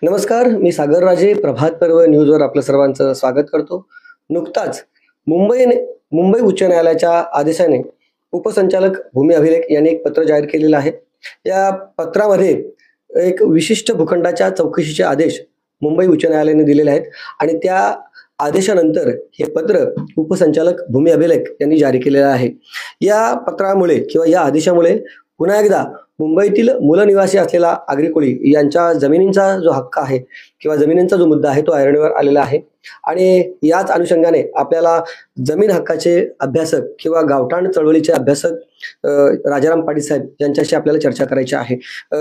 नमस्कार, मी सागर राजे. प्रभात पर्व न्यूजवर आपलं सर्वांचं स्वागत करतो. नुकताच मुंबई उच्च न्यायालयाच्या आदेशाने उपसंचालक भूमी अभिलेख यांनी एक पत्र जाहीर केलेलं आहे. या पत्रामध्ये एक विशिष्ट भूखंडाच्या चौकशीचे आदेश मुंबई उच्च न्यायालयाने दिलेले आहेत आणि त्या आदेशानंतर हे पत्र उपसंचालक भूमी अभिलेख यांनी जारी केलेलं आहे. या पत्रामुळे किंवा या आदेशामुळे पुन्हा एकदा मुंबईतील मूलनिवासी असलेला आगरी कोळी यांच्या जमिनींचा जो हक्क आहे किंवा जमिनींचा जो मुद्दा आहे तो ऐरणीवर आलेला आहे. आणि याच अनुषंगाने आपल्याला जमीन हक्काचे अभ्यासक किंवा गावठाण चळवळीचे अभ्यासक राजाराम पाटील साहेब यांच्याशी आपल्याला चर्चा करायची आहे.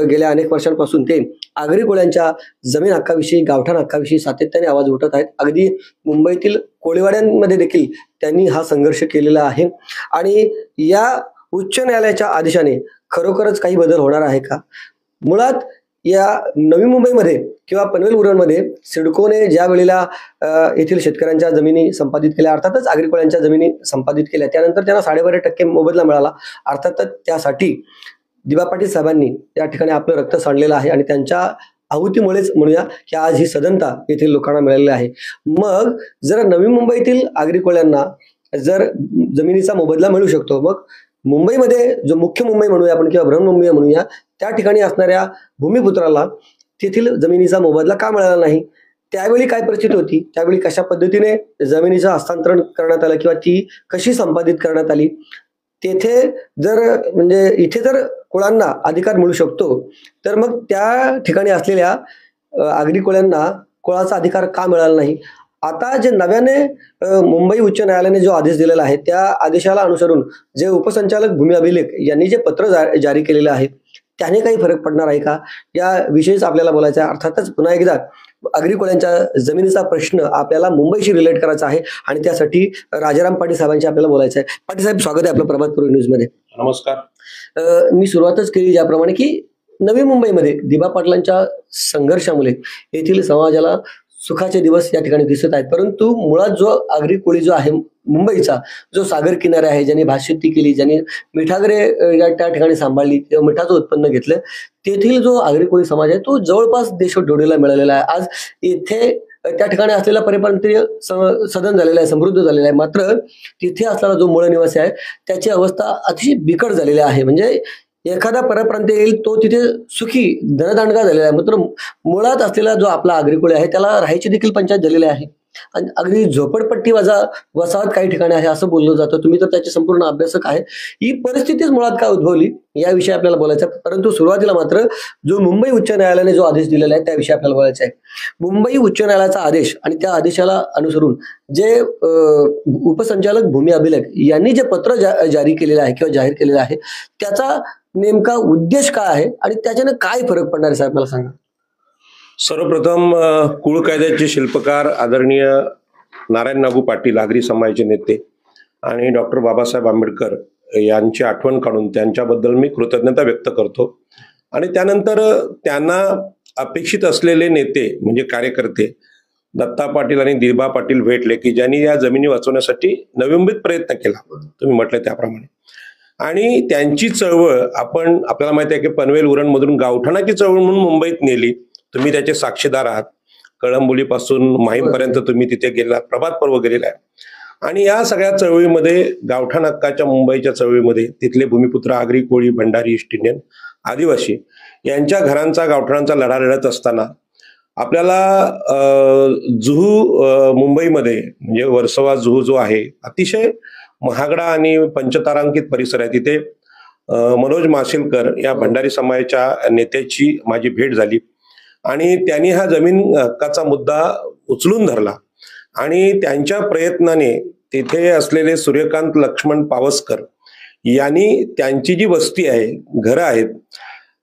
गेल्या अनेक वर्षांपासून ते आगरी कोळ्यांच्या जमीन हक्काविषयी, गावठाण हक्काविषयी सातत्याने आवाज उठवत आहेत. अगदी मुंबईतील कोळीवाड्यांमध्ये देखील त्यांनी हा संघर्ष केलेला आहे. आणि या उच्च न्यायालयाच्या आदेशाने खरोखरच काही बदल होणार आहे का? मुळात या नवी मुंबईमध्ये किंवा पनवेल उरणमध्ये सिडकोने ज्या वेळेला येथील शेतकऱ्यांच्या जमिनी संपादित केल्या, अर्थातच आगरी कोळ्यांच्या जमिनी संपादित केल्या, त्यानंतर त्यांना 12.5% मोबदला मिळाला. अर्थातच त्यासाठी दिबा पाटील साहेबांनी या ठिकाणी आपलं रक्त सांडलेलं आहे आणि त्यांच्या आहुतीमुळेच म्हणूया की आज ही सदनता येथील लोकांना मिळालेली आहे. मग जर नवी मुंबईतील आगरी कोळ्यांना जर जमिनीचा मोबदला मिळू शकतो, मग मुंबईमध्ये जो मुख्य मुंबई म्हणूया आपण किंवा बृहन्मुंबई म्हणूया, त्या ठिकाणी असणाऱ्या भूमिपुत्राला तेथील जमिनीचा मोबदला का मिळाला नाही? त्यावेळी काय परिस्थिती होती? त्यावेळी कशा पद्धतीने जमिनीचं हस्तांतरण करण्यात आलं किंवा ती कशी संपादित करण्यात आली? तेथे जर म्हणजे इथे जर कोळ्यांना अधिकार मिळू शकतो, तर मग त्या ठिकाणी असलेल्या आगरी कोळ्यांना कोळाचा अधिकार का मिळाला नाही? आता जे नव्याने मुंबई उच्च न्यायालयाने जो आदेश दिलेला आहे त्या आदेशाला अनुसरून जे उपसंचालक भूमी अभिलेख यांनी जे पत्र जारी केलेलं आहे त्याने काही फरक पडणार आहे का, याविषयीच आपल्याला बोलायचं आहे. अर्थातच पुन्हा एकदा आगरी कोळ्यांच्या जमिनीचा प्रश्न आपल्याला मुंबईशी रिलेट करायचा आहे आणि त्यासाठी राजाराम पाटील साहेबांशी आपल्याला बोलायचं आहे. पाटील साहेब, स्वागत आहे आपलं प्रभात पर्व न्यूज मध्ये. नमस्कार. मी सुरुवातच केली ज्याप्रमाणे की नवी मुंबईमध्ये दिबा पाटलांच्या संघर्षामुळे येथील समाजाला सुखाचे दिवस या ठिकाणी दिसत आहेत. परंतु मुळात जो आगरी कोळी जो आहे मुंबईचा, जो सागर किनारा आहे, ज्यांनी भातशेती केली, ज्यांनी मिठागरे त्या ठिकाणी सांभाळली किंवा मिठाचं उत्पन्न घेतलं, तेथील जो आगरी कोळी समाज आहे तो जवळपास देशोडोडीला मिळालेला आहे. आज इथे त्या ठिकाणी असलेला परप्रांतीय सदन झालेला आहे, समृद्ध झालेला आहे. मात्र तिथे असलेला जो मूळ निवासी आहे त्याची अवस्था अतिशय बिकट झालेली आहे. म्हणजे एखादा परप्रांतीय येईल तो तिथे सुखी धनदांडगा झालेला आहे, मात्र मुळात असलेला जो आपला आगरी कोळी आहे त्याला राहायची देखील पंचायत झालेली आहे. आणि अगदी झोपडपट्टी वसाहत काही ठिकाणी आहे असं बोललं जातं. तुम्ही तर त्याचे संपूर्ण अभ्यासक आहे. ही परिस्थितीच मुळात काय उद्भवली याविषयी आपल्याला बोलायचं आहे. परंतु सुरुवातीला मात्र जो मुंबई उच्च न्यायालयाने जो आदेश दिलेला आहे त्याविषयी आपल्याला बोलायचं आहे. मुंबई उच्च न्यायालयाचा आदेश आणि त्या आदेशाला अनुसरून जे उपसंचालक भूमी अभिलेख यांनी जे पत्र जारी केलेलं आहे किंवा जाहीर केलेलं आहे त्याचा नेमका उद्देश काय आहे आणि त्याच्याने काय फरक पडणार आहे साहेब, मला सांगा. सर्वप्रथम कुळ कायद्याचे शिल्पकार आदरणीय नारायण नागू पाटील, आगरी समाजाचे नेते आणि डॉक्टर बाबासाहेब आंबेडकर यांची आठवण काढून त्यांच्याबद्दल मी कृतज्ञता व्यक्त करतो. आणि त्यानंतर त्यांना अपेक्षित असलेले नेते म्हणजे कार्यकर्ते दत्ता पाटील आणि दिबा पाटील भेटले की ज्यांनी या जमिनी वाचवण्यासाठी नवी मुंबईत प्रयत्न केला, तुम्ही म्हटलं त्याप्रमाणे. आणि त्यांची चळवळ आपल्याला माहिती आहे की पनवेल उरणमधून गावठाणाची चळवळ म्हणून मुंबईत नेली. तुम्ही त्याचे साक्षीदार आहात. कळंबोलीपासून माहीमपर्यंत तुम्ही तिथे गेला, प्रभात पर्व गेलेला आहे. आणि या सगळ्या चळवळीमध्ये, गावठाण हक्काच्या मुंबईच्या चळवळीमध्ये तिथले भूमिपुत्र आगरी कोळी, भंडारी, ईस्ट इंडियन, आदिवासी यांच्या घरांचा, गावठाणांचा लढा लढत असताना आपल्याला जुहू मुंबईमध्ये म्हणजे वर्सोवा जुहू जो आहे अतिशय महागडा आणि पंचतारांकित परिसर आहे. तिथे मनोज मासिलकर या भंडारी समाजाच्या नेत्याची माझी भेट झाली आणि त्यांनी हा जमीन हक्काचा मुद्दा उचलून धरला. आणि त्यांच्या प्रयत्नाने तिथे असलेले सूर्यकांत लक्ष्मण पावसकर यांनी त्यांची जी वस्ती आहे, घरं आहेत,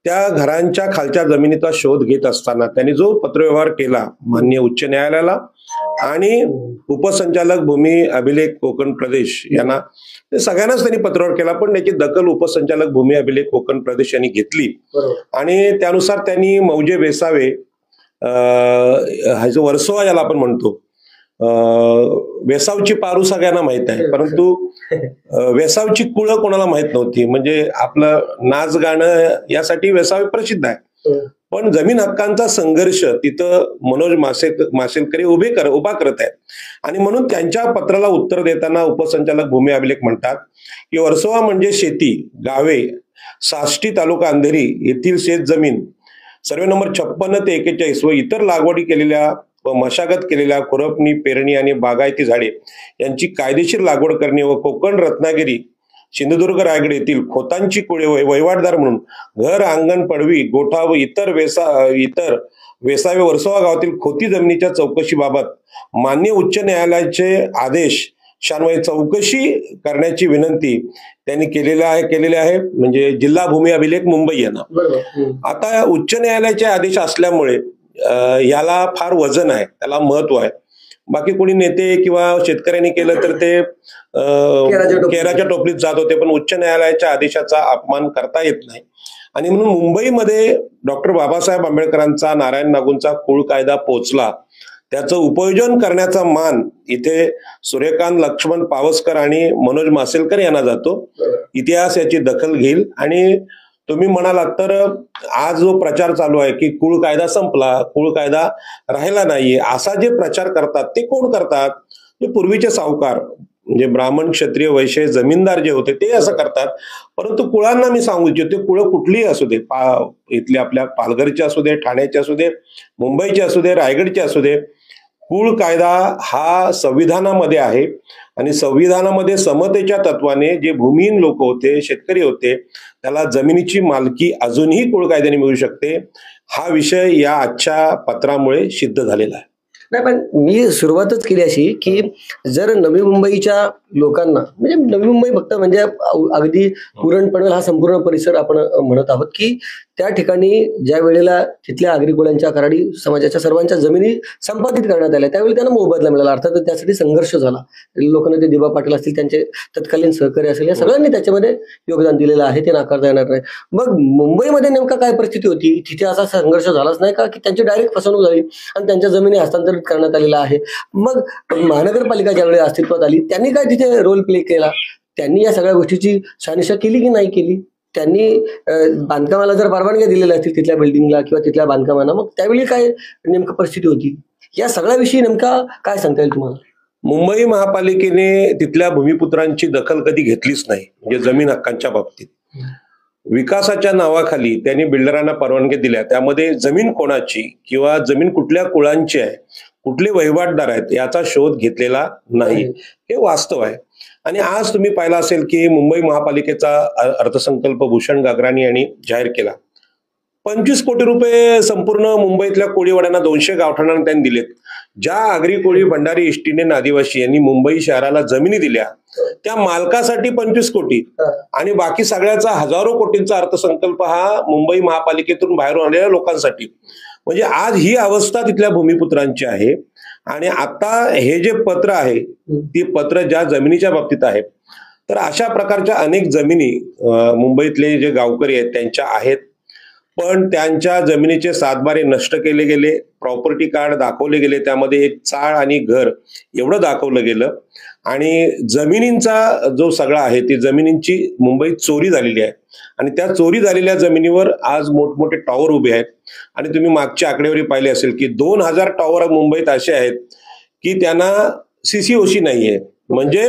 त्या घरांच्या खालच्या जमिनीचा शोध घेत असताना त्यांनी जो पत्रव्यवहार केला माननीय उच्च न्यायालयाला आणि उपसंचालक भूमी अभिलेख कोकण प्रदेश यांना, सगळ्यांनाच त्यांनी पत्रव्यवहार केला, पण त्याची दखल उपसंचालक भूमी अभिलेख कोकण प्रदेश यांनी घेतली. आणि त्यानुसार त्यांनी मौजे वेसावे हा जो वर्सोवा याला आपण म्हणतो, वेसावची पारू सगळ्यांना माहित आहे, परंतु वेसावची कुळं कोणाला माहित नव्हती. म्हणजे आपलं नाच गाणं यासाठी वेसावे प्रसिद्ध आहे. पण जमीन हक्कांचा संघर्ष तिथं मनोज मासेलकर उभा करत आहेत. आणि म्हणून त्यांच्या पत्राला उत्तर देताना उपसंचालक भूमी अभिलेख म्हणतात की वर्सोवा म्हणजे शेती, गावे, साष्टी तालुका अंधेरी येथील शेत जमीन सर्वे नंबर 56 ते 41 व इतर लागवडी केलेल्या व मशागत केलेल्या खुरपणी, पेरणी आणि बागायती झाडे यांची कायदेशीर लागवड करणे व कोकण, रत्नागिरी, सिंधुदुर्ग, रायगड येथील खोतांची कुळे वहिवाटदार म्हणून घर, अंगण, पडवी, गोठा व इतर वेसावे वर्सोवा गावातील खोती जमिनीच्या चौकशीबाबत मान्य उच्च न्यायालयाचे आदेश चौकशी करण्याची विनंती त्यांनी केलेली आहे म्हणजे जिल्हा भूमी अभिलेख मुंबई यांना. आता उच्च न्यायालयाचे आदेश असल्यामुळे याला फार वजन आहे, त्याला महत्व आहे. बाकी कोणी नेते किंवा शेतकऱ्यांनी केलं तर ते केराच्या टोपलीत जात होते, पण उच्च न्यायालयाच्या आदेशाचा अपमान करता येत नाही. आणि म्हणून मुंबईमध्ये डॉक्टर बाबासाहेब आंबेडकरांचा, नारायण नागूंचा कुळ कायदा पोहोचला, त्याचं उपयोजन करण्याचा मान इथे सूर्यकांत लक्ष्मण पावसकर आणि मनोज मासेलकर यांना जातो. इतिहास याची दखल घेईल. आणि तुम्ही म्हणालात तर आज जो प्रचार चालू आहे की कुळ कायदा संपला, कुळ कायदा राहिला नाहीये, असा जे प्रचार करतात ते कोण करतात? जे पूर्वीचे सावकार म्हणजे ब्राह्मण, क्षत्रिय, वैश्य, जमीनदार जे होते ते असं करतात. परंतु कुळांना मी सांगू इच्छितो, कुळं कुठलीही असू दे, इथले आपल्या पालघरचे असू दे, ठाण्याचे असू दे, मुंबईचे असू दे, रायगडचे असू दे, कुळ कायदा हा संविधानामध्ये आहे. आणि संविधानामध्ये समतेच्या तत्वाने जे भूमिहीन लोक होते, शेतकरी होते, त्याला जमिनीची मालकी अजूनही कुळ कायद्याने मिळू शकते. हा विषय या आजच्या पत्रामुळे सिद्ध झालेला आहे. नाही, पण मी सुरुवातच केली अशी की जर नवी मुंबईच्या लोकांना, म्हणजे नवी मुंबई फक्त म्हणजे अगदी पुरण पडवेल हा संपूर्ण परिसर आपण म्हणत आहोत, की त्या ठिकाणी ज्या वेळेला तिथल्या आगरी कोळ्यांच्या, कराडी समाजाच्या सर्वांच्या जमिनी संपादित करण्यात आल्या त्यावेळी त्यांना मोबदला मिळाला. अर्थात त्यासाठी संघर्ष झाला. लोकांना ते दिबा पाटील असतील, त्यांचे तत्कालीन सहकारी असेल, या सगळ्यांनी त्याच्यामध्ये योगदान दिलेलं आहे, ते नाकारता येणार नाही. मग मुंबईमध्ये नेमका काय परिस्थिती होती? तिथे असा संघर्ष झालाच नाही का की त्यांची डायरेक्ट फसवणूक झाली आणि त्यांच्या जमिनी हस्तांतरित करण्यात आलेला आहे? मग महानगरपालिका ज्यावेळी अस्तित्वात आली त्यांनी काय तिथे रोल प्ले केला? त्यांनी या सगळ्या गोष्टीची शहानिशा केली की नाही केली? त्यांनी बांधकामाला जर परवानग्या दिलेल्या असतील तिथल्या बिल्डिंगला किंवा तिथल्या बांधकामांना, मग त्यावेळी काय नेमकं परिस्थिती होती? या सगळ्याविषयी नेमका काय सांगता येईल तुम्हाला? मुंबई महापालिकेने तिथल्या भूमिपुत्रांची दखल कधी घेतलीच नाही. म्हणजे जमीन हक्कांच्या बाबतीत विकासाच्या नावाखाली त्यांनी बिल्डरांना परवानगी दिल्या, त्यामध्ये जमीन कोणाची किंवा जमीन कुठल्या कुळांची आहे, कुठले वहिवाटदार आहेत याचा शोध घेतलेला नाही. हे वास्तव आहे. आणि आज तुम्ही पाहिलं असेल की मुंबई महापालिकेचा अर्थसंकल्प भूषण गागराणी यांनी जाहीर केला. 25 कोटी रुपये संपूर्ण मुंबईतल्या कोळीवाड्यांना, 200 गावठाणांना त्यांनी दिलेत. ज्या आगरी, कोळी, भंडारी, इष्टिने, आदिवासी यांनी मुंबई शहराला जमिनी दिल्या त्या मालकासाठी 25 कोटी आणि बाकी सगळ्याचा हजारो कोटींचा अर्थसंकल्प हा मुंबई महापालिकेतून बाहेर आलेल्या लोकांसाठी. म्हणजे आज ही अवस्था तिथल्या भूमिपुत्रांची आहे. आणि आता हे जे पत्र आहे ती पत्र ज्या जमिनीच्या बाबतीत आहे, तर अशा प्रकारच्या अनेक जमिनी मुंबईतले जे गावकरी आहेत त्यांच्या आहेत, पण त्यांच्या जमिनीचे सातबारे नष्ट केले गेले, प्रॉपर्टी कार्ड दाखवले गेले, त्यामध्ये एक चाळ आणि घर एवढं दाखवलं गेलं. आणि जमिनींचा जो सगळा आहे ती जमिनींची मुंबईत चोरी झालेली आहे. आणि त्या चोरी झालेल्या जमिनीवर आज मोठमोठे टॉवर उभे आहेत. आणि तुम्ही मागची आकडेवारी पाहिली असेल की 2000 टॉवर मुंबईत असे आहेत की त्यांना CCOC नाहीये. म्हणजे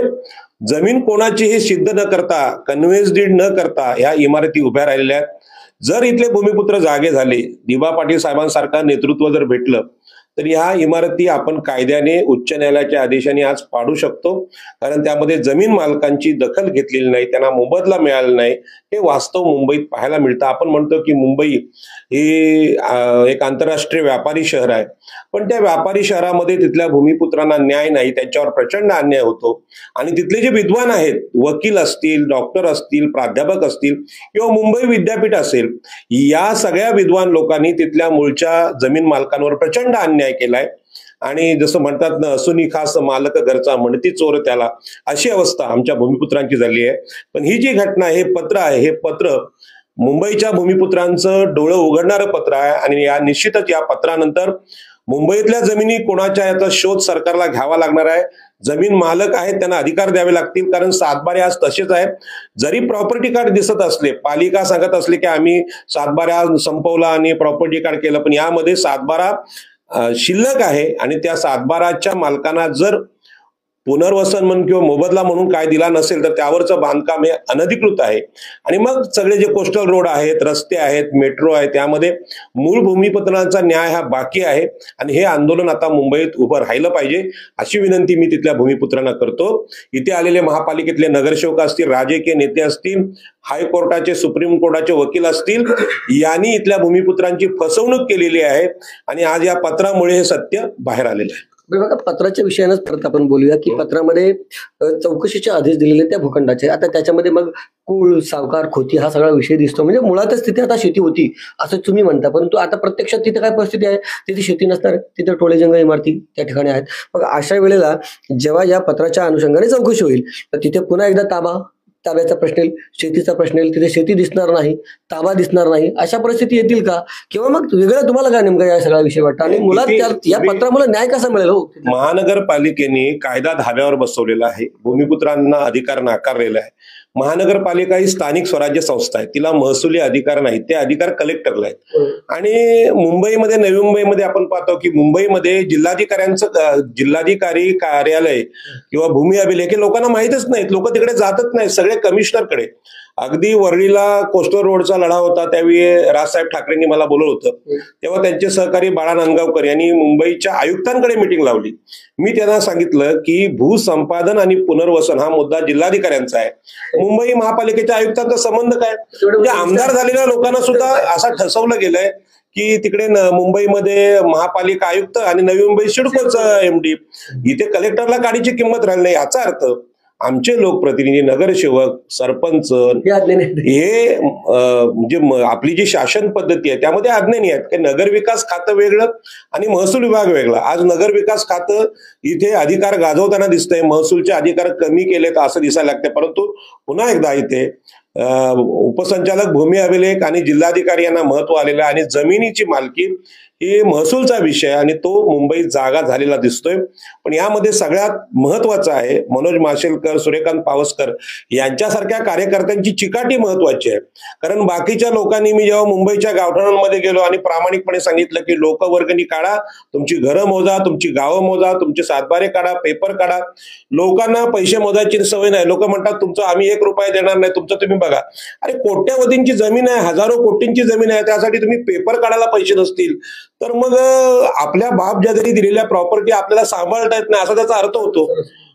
जमीन कोणाची हे सिद्ध न करता, कन्व्हेन्स डीड न करता ह्या इमारती उभ्या राहिलेल्या आहेत. जर इथले भूमिपुत्र जागे झाले, दिबा पाटील साहेबांसारखं नेतृत्व जर भेटलं, तर ह्या इमारती आपण कायद्याने उच्च न्यायालयाच्या आदेशाने आज पाडू शकतो. कारण त्यामध्ये जमीन मालकांची दखल घेतलेली नाही, त्यांना मोबदला मिळाला नाही. हे वास्तव मुंबईत पाहायला मिळतं. आपण म्हणतो की मुंबई ही एक आंतरराष्ट्रीय व्यापारी शहर आहे, पण त्या व्यापारी शहरामध्ये तिथल्या भूमिपुत्रांना न्याय नाही, त्यांच्यावर प्रचंड अन्याय होतो. आणि तिथले जे विद्वान आहेत, वकील असतील, डॉक्टर असतील, प्राध्यापक असतील किंवा मुंबई विद्यापीठ असेल, या सगळ्या विद्वान लोकांनी तिथल्या मूळच्या जमीन मालकांवर प्रचंड अन्याय केलाय. आणि जसं म्हणतात ना, असूनी खास मालक घरचा म्हणती चोर त्याला, अशी अवस्था आमच्या भूमिपुत्रांची झाली आहे. पण ही जी घटना, हे पत्र आहे, हे पत्र मुंबईच्या भूमिपुत्रांचं डोळं उघडणारं पत्र आहे. आणि या निश्चितच या पत्रानंतर मुंबईतल्या जमिनी कोणाच्या याचा शोध सरकारला घ्यावा लागणार आहे. जमीन मालक आहेत त्यांना अधिकार द्यावे लागतील, कारण सातबारे आज तसेच आहेत. जरी प्रॉपर्टी कार्ड दिसत असले, पालिका सांगत असले की आम्ही सातबारा संपवला आणि प्रॉपर्टी कार्ड केलं, पण यामध्ये सातबारा शिल्लक आहे आणि त्या सातबाराच्या मालकांना जर पुनर्वसन म्हणून किंवा मोबदला म्हणून काय दिला नसेल तर त्यावरचं बांधकाम हे अनधिकृत आहे. आणि मग सगळे जे कोस्टल रोड आहेत, रस्ते आहेत, मेट्रो आहे, त्यामध्ये मूळ भूमिपत्रांचा न्याय हा बाकी आहे आणि हे आंदोलन आता मुंबईत उभं राहिलं पाहिजे अशी विनंती मी तिथल्या भूमिपुत्रांना करतो. इथे आलेले महापालिकेतले नगरसेवक असतील, राजकीय नेते असतील, हायकोर्टाचे, सुप्रीम कोर्टाचे वकील असतील, यांनी इथल्या भूमिपुत्रांची फसवणूक केलेली आहे आणि आज या पत्रामुळे हे सत्य बाहेर आलेलं आहे. बघा, पत्राच्या विषयानंच परत आपण बोलूया की पत्रामध्ये चौकशीचे आदेश दिलेले त्या भूखंडाचे. आता त्याच्यामध्ये मग कुळ, सावकार, खोती हा सगळा विषय दिसतो. म्हणजे मुळातच तिथे आता शेती होती असं तुम्ही म्हणता, परंतु आता प्रत्यक्षात तिथे काय परिस्थिती आहे, तिथे शेती नसणार, तिथे टोळेजंग इमारती त्या ठिकाणी आहेत. मग अशा वेळेला जेव्हा या पत्राच्या अनुषंगाने चौकशी होईल तर तिथे पुन्हा एकदा ताब्याचा प्रश्न येईल, शेतीचा प्रश्न येईल, तिथे शेती दिसणार नाही, ताबा दिसणार नाही, अशा परिस्थिती येतील का? किंवा मग वेगळं तुम्हाला काय नेमका या सगळा विषय वाटतं आणि मुळात या पत्रामुळे न्याय कसा मिळेल? हो, महानगरपालिकेने कायदा धाब्यावर बसवलेला आहे, भूमिपुत्रांना अधिकार नाकारलेला आहे. महानगरपालिका ही स्थानिक स्वराज्य संस्था आहे, तिला महसुली अधिकार नाहीत, ते अधिकार कलेक्टरला आहेत. आणि मुंबईमध्ये, नवी मुंबईमध्ये आपण पाहतो की मुंबईमध्ये जिल्हाधिकारी कार्यालय किंवा भूमी अभिलेख हे लोकांना माहितच नाहीत, लोक तिकडे जातच नाहीत, सगळे कमिशनरकडे. अगदी वरळीला कोस्टल रोडचा लढा होता त्यावेळी राजसाहेब ठाकरेंनी मला बोलवलं होतं, तेव्हा त्यांचे सहकारी बाळा नांदगावकर यांनी मुंबईच्या आयुक्तांकडे मिटिंग लावली. मी त्यांना सांगितलं की भूसंपादन आणि पुनर्वसन हा मुद्दा जिल्हाधिकाऱ्यांचा आहे, मुंबई महापालिकेच्या आयुक्तांचा संबंध काय? म्हणजे आमदार झालेल्या लोकांना सुद्धा असं ठसवलं गेलंय की तिकडे मुंबईमध्ये महापालिका आयुक्त आणि नवी मुंबई सिडकोचं MD, इथे कलेक्टरला गाडीची किंमत राहिली नाही. याचा अर्थ आमचे लोकप्रतिनिधी, नगरसेवक, सरपंच हे म्हणजे आपली जी शासन पद्धती आहे त्यामध्ये अज्ञानी आहेत. नगर विकास खातं वेगळं आणि महसूल विभाग वेगळा. आज नगर विकास खातं इथे अधिकार गाजवताना दिसतंय, महसूलचे अधिकार कमी केलेत असं दिसायला लागतंय. परंतु पुन्हा एकदा इथे उपसंचालक, भूमी अभिलेख आणि जिल्हाधिकारी यांना महत्व आलेलं आहे आणि जमिनीची मालकी ही महसूलचा विषय आणि तो मुंबईत जागा झालेला दिसतोय. पण यामध्ये सगळ्यात महत्वाचं आहे मनोज माशेलकर, सूर्यकांत पावसकर यांच्यासारख्या कार्यकर्त्यांची चिकाटी महत्वाची आहे. कारण बाकीच्या लोकांनी, मी जेव्हा मुंबईच्या गावठाणांमध्ये गेलो आणि प्रामाणिकपणे सांगितलं की लोकवर्गणी काढा, तुमची घरं मोजा, तुमची गावं मोजा, तुमचे सातबारे काढा, पेपर काढा. लोकांना पैसे मोजायची सवय नाही. लोक म्हणतात तुमचं आम्ही 1 रुपया देणार नाही, तुमचं तुम्ही बघा. अरे कोट्यावधींची जमीन आहे, हजारो कोटींची जमीन आहे, त्यासाठी तुम्ही पेपर काढायला पैसे नसतील तर मग आपल्या बाप ज्या जरी दिलेल्या प्रॉपर्टी आपल्याला सांभाळता येत नाही असा त्याचा अर्थ होतो.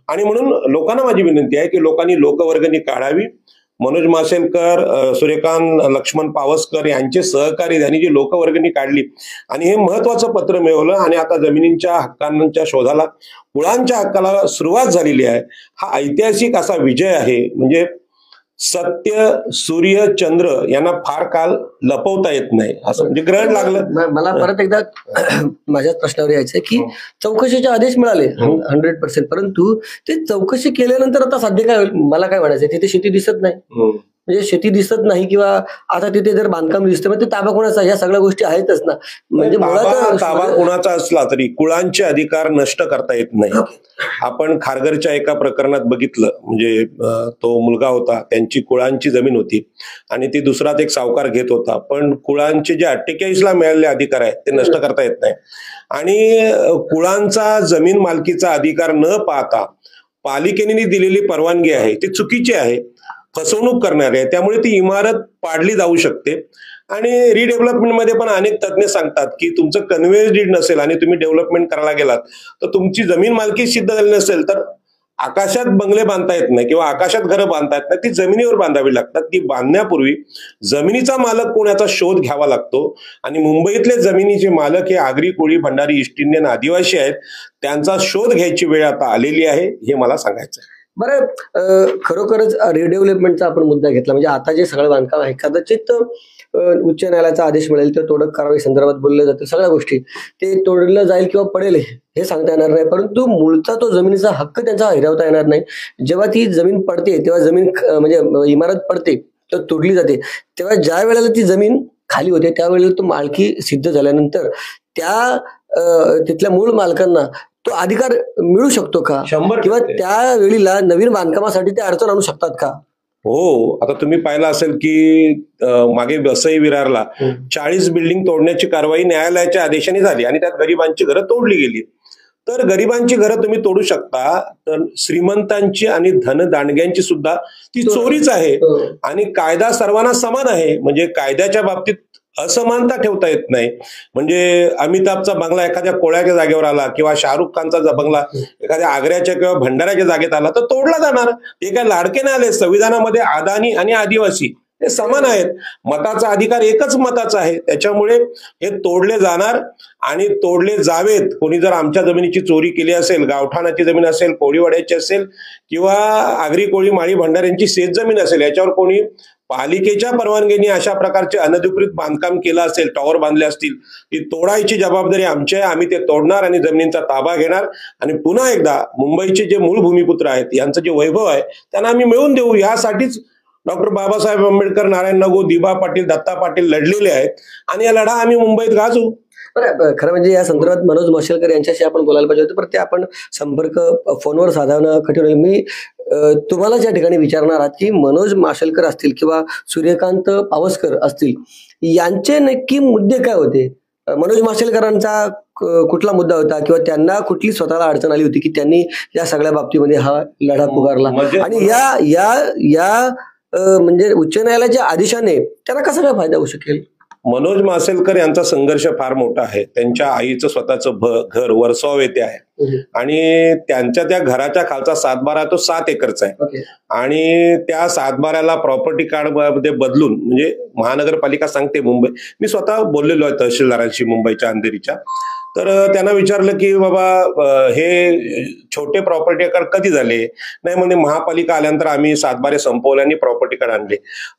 आणि म्हणून लोकांना माझी विनंती आहे की लोकांनी लोकवर्गणी काढावी. मनोज माशेलकर, सूर्यकांत, लक्ष्मण पावसकर यांचे सहकारी यांनी जी लोकवर्गणी काढली आणि हे महत्वाचं पत्र मिळवलं आणि आता जमिनींच्या हक्कांच्या शोधाला, कुळांच्या हक्काला सुरुवात झालेली आहे. हा ऐतिहासिक असा विजय आहे. म्हणजे सत्य, सूर्य, चंद्र यांना फार काल लपवता येत नाही, असं म्हणजे ग्रहण लागलं. मला परत एकदा माझ्याच प्रश्नावर यायचंय की चौकशीचे आदेश मिळाले 100%, परंतु ते चौकशी केल्यानंतर आता सध्या काय होईल? मला काय म्हणायचं, तिथे शेती दिसत नाही, म्हणजे शेती दिसत नाही किंवा आता तिथे जर बांधकाम दिसतं मग ते ताबा कोणाचा, या सगळ्या गोष्टी आहेतच ना. म्हणजे ताबा कोणाचा असला तरी कुळांचे अधिकार नष्ट करता येत नाही. आपण खारघरच्या एका प्रकरणात बघितलं, म्हणजे तो मुलगा होता, त्यांची कुळांची जमीन होती आणि ती दुसराच एक सावकार घेत होता, पण कुळांचे जे 48ला मिळालेले अधिकार आहेत ते नष्ट करता येत नाही. आणि कुळांचा जमीन मालकीचा अधिकार न पाहता पालिकेने दिलेली परवानगी आहे ती चुकीची आहे, फसवणूक करणारी आहे. त्यामुळे ती इमारत पाडली जाऊ शकते. आणि रिडेव्हलपमेंटमध्ये पण अनेक तज्ज्ञ सांगतात की तुमचं कन्व्हेन्स डीड नसेल आणि तुम्ही डेव्हलपमेंट करायला गेलात तर तुमची जमीन मालकी सिद्ध झाली नसेल तर आकाशात बंगले बांधता येत नाही किंवा आकाशात घरं बांधता येत नाही, ती जमिनीवर बांधावी लागतात. ती बांधण्यापूर्वी जमिनीचा मालक कोणाचा शोध घ्यावा लागतो आणि मुंबईतले जमिनीचे मालक हे आगरी, कोळी, भंडारी, ईस्ट इंडियन, आदिवासी आहेत. त्यांचा शोध घ्यायची वेळ आता आलेली आहे, हे मला सांगायचं आहे. बरं, खरोखरच रिडेव्हलपमेंटचा आपण मुद्दा घेतला, म्हणजे आता जे सगळं बांधकाम आहे कदाचित उच्च न्यायालयाचा आदेश मिळेल तर तोडक कारवाई संदर्भात बोलल्या जातील, सगळ्या गोष्टी ते तोडलं जाईल किंवा पडेल हे सांगता येणार नाही. परंतु मूळचा तो जमिनीचा हक्क त्यांचा हिरावता येणार नाही. जेव्हा ती जमीन पडते तेव्हा जमीन म्हणजे इमारत पडते तर तोडली जाते, तेव्हा ज्या वेळेला ती जमीन खाली होते त्यावेळेला तो मालकी सिद्ध झाल्यानंतर त्या तिथल्या मूळ मालकांना तो अधिकार मिळू शकतो का? 100% किंवा त्या वेळीला नवीन बांधकामासाठी ते अडचण आणू शकतात का? हो, आता तुम्ही पाहिलं असेल की मागे वसई विरारला 40 बिल्डिंग तोडण्याची कारवाई न्यायालयाच्या आदेशाने झाली आणि त्यात गरिबांची घरं तोडली गेली. तर गरिबांची घरं तुम्ही तोडू शकता, तर श्रीमंतांची आणि धनदांडग्यांची सुद्धा ती चोरीच आहे. आणि कायदा सर्वांना समान आहे, म्हणजे कायद्याच्या बाबतीत असमानता ठेवता येत नाही. म्हणजे अमिताभचा बंगला एखाद्या कोळ्याच्या जागेवर आला किंवा शाहरुख खानचा बंगला एखाद्या आग्र्याच्या किंवा भंडाऱ्याच्या जागेत आला तर तोडला जाणार. ते काय लाडके नाही आले. संविधानामध्ये अदानी आणि आदिवासी हे समान आहेत. मताचा अधिकार एकच मताचा आहे. त्याच्यामुळे हे तोडले जाणार आणि तोडले जावेत. कोणी जर आमच्या जमिनीची चोरी केली असेल, गावठाणाची जमीन असेल, कोळीवाड्याची असेल किंवा आगरी कोळी माळी भंडाऱ्यांची शेत जमीन असेल, याच्यावर कोणी पालिकेच्या परवानगीने अशा प्रकारचे अनधिकृत बांधकाम केलं असेल, टॉवर बांधले असतील, ती तोडायची जबाबदारी आमची आहे. आम्ही ते तोडणार आणि जमिनींचा ताबा घेणार आणि पुन्हा एकदा मुंबईचे जे मूळ भूमिपुत्र आहेत यांचं जे वैभव आहे त्यांना आम्ही मिळवून देऊ. यासाठीच डॉक्टर बाबासाहेब आंबेडकर, नारायण नगो, दिबा पाटील, दत्ता पाटील लढलेले आहेत आणि या लढा आम्ही मुंबईत गाजू. खरं म्हणजे या संदर्भात मनोज माशेलकर यांच्याशी आपण बोलायला पाहिजे होतं, पण ते आपण संपर्क फोनवर साधणं कठीण होईल. मी तुम्हाला ज्या ठिकाणी विचारणार आहात की मनोज माशेलकर असतील किंवा सूर्यकांत पावसकर असतील, यांचे नक्की मुद्दे काय होते? मनोज माशेलकरांचा कुठला मुद्दा होता किंवा त्यांना कुठली स्वतःला अडचण आली होती की त्यांनी या सगळ्या बाबतीमध्ये हा लढा पुकारला? आणि या या या म्हणजे उच्च न्यायालयाच्या आदेशाने त्यांना कसा काय फायदा होऊ शकेल? मनोज माशेलकर यांचा संघर्ष फार मोठा आहे. त्यांच्या आईचं स्वतःचं घर वर्सोवा येथे आहे आणि त्यांच्या त्या घराच्या खालचा 7/12 तो 7 एकरचा आहे आणि त्या 7/12ला प्रॉपर्टी कार्ड मध्ये बदलून, म्हणजे महानगरपालिका सांगते मुंबई, मी स्वतः बोललेलो आहे तहसीलदारांशी मुंबईच्या अंधेरीच्या, तर त्यांना विचारलं की बाबा हे छोटे प्रॉपर्टी कार्ड कधी झाले? नाही म्हणजे महापालिका आल्यानंतर आम्ही 7/12 संपवले आणि प्रॉपर्टी कार्ड आणले.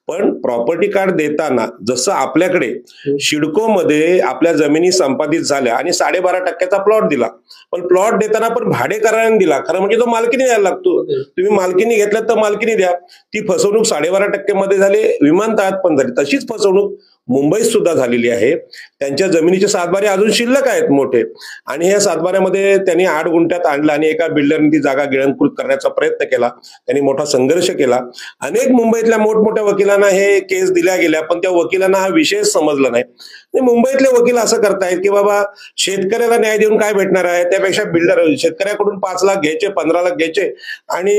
पण प्रॉपर्टी कार्ड देताना जसं आपल्याकडे सिडको मध्ये आपल्या जमिनी संपादित झाल्या आणि 12.5% प्लॉट दिला, पण प्लॉट देताना पण भाडेकराराने दिला. खरं म्हणजे तो मालकीने द्यायला लागतो. तुम्ही मालकीने घेतलं तर मालकीने द्या. ती फसवणूक 12.5% मध्ये झाली, विमानतळात पण झाली. तशीच फसवणूक मुंबईत सुद्धा झालेली आहे. त्यांच्या जमिनीचे 7/12 अजून शिल्लक आहेत मोठे आणि या 7/12मध्ये त्यांनी 8 गुंठ्यात आणलं आणि एका बिल्डरने ती जागा गिळंकृत करण्याचा प्रयत्न केला. त्यांनी मोठा संघर्ष केला. अनेक मुंबईतल्या मोठमोठ्या वकिलांना हे केस दिल्या गेल्या, पण त्या वकिलांना हा विषय समजला नाही. मुंबईतले वकील असं करतायत की बाबा शेतकऱ्याला न्याय देऊन काय भेटणार आहे? त्यापेक्षा बिल्डर शेतकऱ्याकडून 5 लाख घ्यायचे, 15 लाख घ्यायचे आणि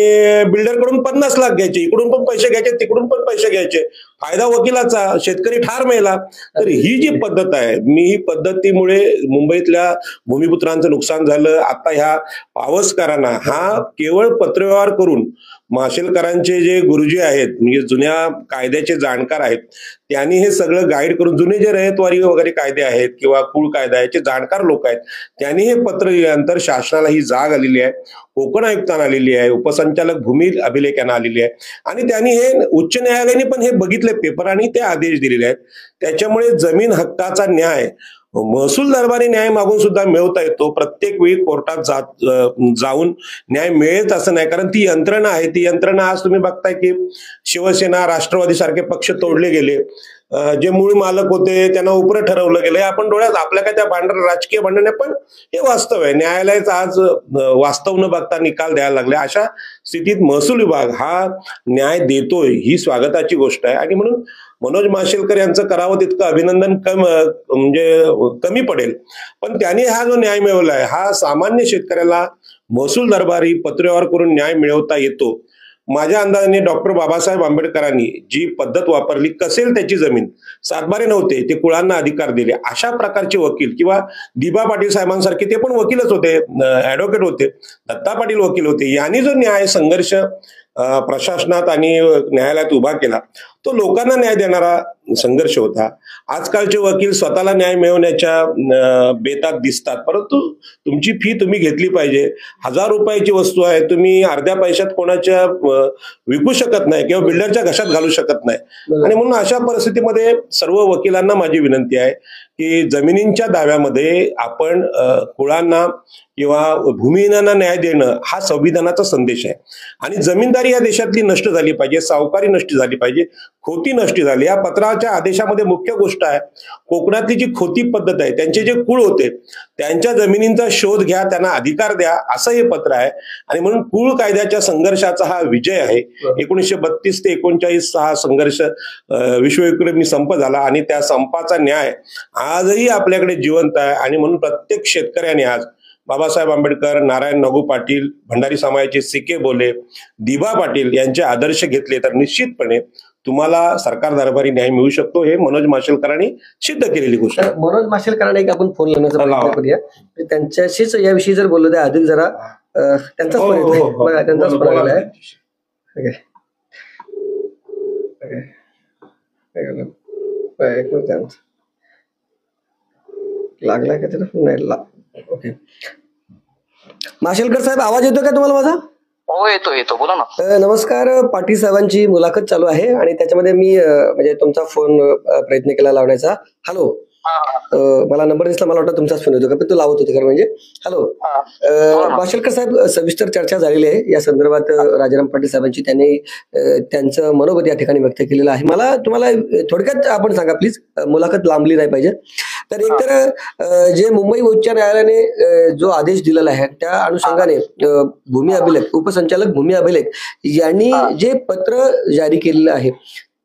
बिल्डरकडून 50 लाख घ्यायचे. इकडून पण पैसे घ्यायचे, तिकडून पण पैसे घ्यायचे. फायदा वकिलाचा, शेतकरी ठार मेला. तर ही जी पद्धत आहे, ही पद्धतीमुळे मुंबईतल्या भूमिपुत्रांचं नुकसान झालं. आता ह्या पावसकरांना हा केवळ पत्रव्यवहार करून, माशेलकरांचे जे गुरुजी आहेत म्हणजे जुन्या कायद्याचे जाणकार आहेत, त्यांनी हे सगळं गाईड करून, जुने जे रयतवारी वगैरे कायदे आहेत किंवा कुळ कायदा याचे जाणकार लोक आहेत, त्यांनी हे पत्र लिहिल्यानंतर शासनाला ही जाग आलेली आहे, कोकण आयुक्तांना आलेली आहे, उपसंचालक भूमी अभिलेख यांना आलेली आहे आणि त्यांनी हे उच्च न्यायालयाने पण हे बघितले पेपर आणि ते आदेश दिलेले आहेत. त्याच्यामुळे जमीन हक्काचा न्याय महसूल दरबारी न्याय मागून सुद्धा मिळवता येतो. प्रत्येक वेळी कोर्टात जाऊन न्याय मिळेल असं नाही, कारण ती यंत्रणा आहे. ती यंत्रणा आज तुम्ही बघताय की शिवसेना, राष्ट्रवादी सारखे पक्ष तोडले गेले. जे मूळ मालक होते त्यांना उपरं ठरवलं गेलं. आपण डोळ्यात आपल्या काय त्या राजकीय भांडणे, पण हे वास्तव आहे. न्यायालयाचा आज वास्तव न बघता निकाल द्यायला लागले. अशा स्थितीत महसूल विभाग हा न्याय देतोय ही स्वागताची गोष्ट आहे आणि म्हणून मनोज माशेलकर यांचं करावं तितकं अभिनंदन कमी पडेल. पण त्यांनी हा जो न्याय मिळवलाय हा सामान्य शेतकऱ्याला महसूल दरबारी पत्रव्यवहार करून न्याय मिळवता येतो. माझ्या अंदाजाने डॉक्टर बाबासाहेब आंबेडकरांनी जी पद्धत वापरली, कसेल त्याची जमीन, 7/12 नव्हते, ते कुळांना अधिकार दिले, अशा प्रकारचे वकील किंवा दिबा पाटील साहेबांसारखे, ते पण वकीलच होते, ऍडव्होकेट होते, दत्ता पाटील वकील होते, यांनी जो न्याय संघर्ष प्रशासनात आणि न्यायालयात उभा केला तो लोकांना न्याय देणारा संघर्ष होता. आजकालचे वकील स्वतःला न्याय मिळवण्याच्या बेतात दिसतात, परंतु तुमची फी तुम्ही घेतली पाहिजे. 1000 रुपयाची वस्तू आहे, तुम्ही अर्ध्या पैशात कोणाच्या विकू शकत नाही किंवा बिल्डरच्या घशात घालू शकत नाही. आणि म्हणून अशा परिस्थितीमध्ये सर्व वकिलांना माझी विनंती आहे की जमिनींच्या दाव्यामध्ये आपण कुळांना किंवा भूमिहीनांना न्याय देणं हा संविधानाचा संदेश आहे. आणि जमीनदारी या देशातली नष्ट झाली पाहिजे, सावकारी नष्ट झाली पाहिजे. खोती नष्टी झाली. या पत्राच्या आदेशामध्ये मुख्य गोष्ट आहे, कोकणातली जी खोती पद्धत आहे, त्यांचे जे कुळ होते त्यांच्या जमिनींचा शोध घ्या, त्यांना अधिकार द्या, असं हे पत्र आहे. आणि म्हणून कुळ कायद्याच्या संघर्षाचा हा विजय आहे. 1932 ते 1939 हा संघर्ष विश्वविक्रमी संप झाला आणि त्या संपाचा न्याय आजही आपल्याकडे जिवंत आहे. आणि म्हणून प्रत्येक शेतकऱ्याने आज बाबासाहेब आंबेडकर, नारायण नागू पाटील, भंडारी समाजाचे सी.के. बोले, दिबा पाटील यांचे आदर्श घेतले तर निश्चितपणे तुम्हाला सरकार दरबारी न्याय मिळू शकतो. हे मनोज माशेलकरांनी सिद्ध केलेली गोष्ट आहे. मनोज माशेलकरांना एक आपण फोन लावण्याचा प्रयत्न करूया. त्यांच्याशीच याविषयी जर बोललो तर अधिक जरा त्यांचाच फोन येतोय. बघा, त्यांचाच फोन आलेला आहे. लागलाय का त्याला? नाही. ओके. माशेलकर साहेब, आवाज येतो का तुम्हाला माझा? हो, येतो बोला ना. नमस्कार. पाटील साहेबांची मुलाखत चालू आहे आणि त्याच्यामध्ये मी म्हणजे तुमचा फोन प्रयत्न केला लावण्याचा. हॅलो, मला नंबर दिसला, मला वाटतं तुमचाच फोन येतो का, पण तो लावत होते खरं म्हणजे. हॅलो माशेलकर साहेब, सविस्तर चर्चा झालेली आहे या संदर्भात. राजाराम पाटील साहेबांची त्यांनी त्यांचं मनोगत या ठिकाणी व्यक्त केलेलं आहे. मला तुम्हाला थोडक्यात आपण सांगा प्लीज, मुलाखत लांबली नाही पाहिजे. तर एकतर जे मुंबई उच्च न्यायालयाने जो आदेश दिलेला आहे त्या अनुषंगाने भूमी अभिलेख, उपसंचालक भूमी अभिलेख यांनी जे पत्र जारी केलेलं आहे,